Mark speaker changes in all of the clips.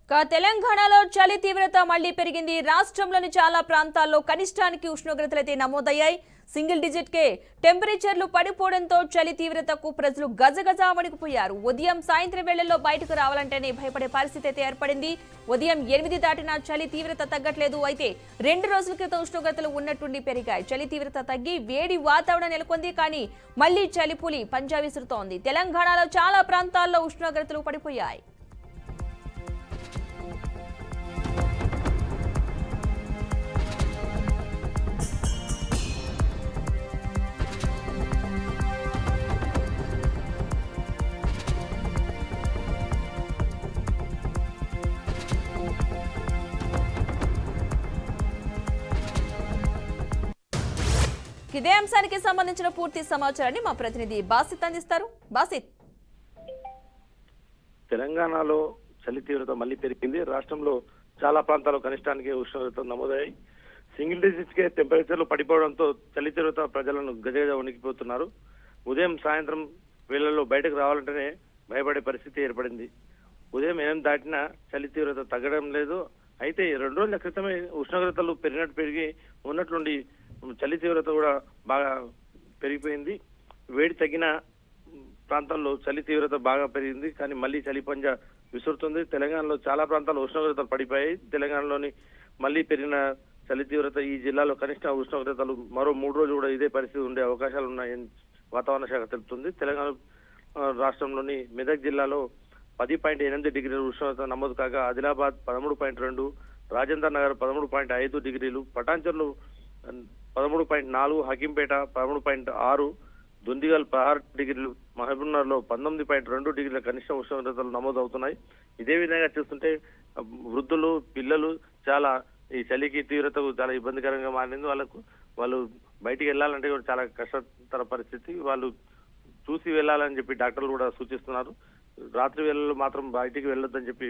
Speaker 1: తెలంగాణలో చలి తీవ్రత మళ్లీ పెరిగింది. రాష్ట్రంలోని చాలా ప్రాంతాల్లో కనిష్టానికి ఉష్ణోగ్రతలైతే నమోదయ్యాయి. సింగిల్ డిజిట్ కే టెంపరేచర్లు పడిపోవడంతో చలి తీవ్రతకు ప్రజలు గజగజ వణికిపోయారు. ఉదయం సాయంత్రం వేళల్లో బయటకు రావాలంటేనే భయపడే పరిస్థితి అయితే ఏర్పడింది. ఉదయం 8 దాటినా చలి తీవ్రత తగ్గట్లేదు. అయితే 2 రోజుల క్రితం ఉష్ణోగ్రతలు ఉన్నట్టుండి పెరిగాయి. చలి తీవ్రత తగ్గి వేడి వాతావరణం నెలకొంది. కానీ మళ్లీ చలిపులి పంజా విసురుతోంది. తెలంగాణలో చాలా ప్రాంతాల్లో ఉష్ణోగ్రతలు పడిపోయాయి. ఇదే అంశానికి సంబంధించిన పూర్తి సమాచారాన్ని మా ప్రతినిధి బాసిత్ అందిస్తారు. బాసిత్,
Speaker 2: తెలంగాణలో చలి తీవ్రత మళ్లీ పెరిగింది. రాష్ట్రంలో చాలా ప్రాంతాల్లో కనిష్టానికి ఉష్ణోగ్రత నమోదయ్యాయి. సింగిల్ డిజిట్స్ కే టెంపరేచర్లు పడిపోవడంతో చలి తీవ్రత ప్రజలను గజగజ వణికిపోతున్నారు. ఉదయం సాయంత్రం వేళల్లో బయటకు రావాలంటేనే భయపడే పరిస్థితి ఏర్పడింది. ఉదయం 8 దాటినా చలి తీవ్రత తగ్గడం లేదు. అయితే 2 రోజుల క్రితమే ఉష్ణోగ్రతలు పెరిగి ఉన్నట్లుండి చలి తీవ్రత కూడా బాగా పెరిగిపోయింది. వేడి తగ్గిన ప్రాంతాల్లో చలి తీవ్రత బాగా పెరిగింది. కానీ మళ్ళీ చలి పంజా విసురుతుంది. తెలంగాణలో చాలా ప్రాంతాల్లో ఉష్ణోగ్రతలు పడిపోయాయి. తెలంగాణలోని మళ్ళీ పెరిగిన చలి తీవ్రత ఈ జిల్లాలో కనిష్ట ఉష్ణోగ్రతలు మరో 3 రోజులు కూడా ఇదే పరిస్థితి ఉండే అవకాశాలు ఉన్నాయని వాతావరణ శాఖ తెలుపుతుంది. తెలంగాణ రాష్ట్రంలోని మెదక్ జిల్లాలో 10.8 డిగ్రీల ఉష్ణోగ్రత నమోదు కాగా ఆదిలాబాద్ 13.2, రాజేందర్ నగర్ 13.5 డిగ్రీలు, పటాన్చెర్లు 13.4, హకీంపేట 13.6, దుందిగల్ 16 డిగ్రీలు, మహబూబ్నగర్ లో 19.2 డిగ్రీల కనిష్ట ఉష్ణోగ్రతలు నమోదవుతున్నాయి. ఇదే విధంగా చూస్తుంటే వృద్ధులు, పిల్లలు చాలా ఈ చలికి తీవ్రతకు చాలా ఇబ్బందికరంగా మారింది. వాళ్ళు బయటికి వెళ్ళాలంటే కూడా చాలా కష్టతర పరిస్థితి. వాళ్ళు చూసి వెళ్ళాలని చెప్పి డాక్టర్లు కూడా సూచిస్తున్నారు. రాత్రి వేళల్లో మాత్రం బయటికి వెళ్ళొద్దని చెప్పి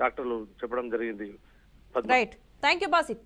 Speaker 2: డాక్టర్లు చెప్పడం జరిగింది.
Speaker 1: Right, thank you Basit.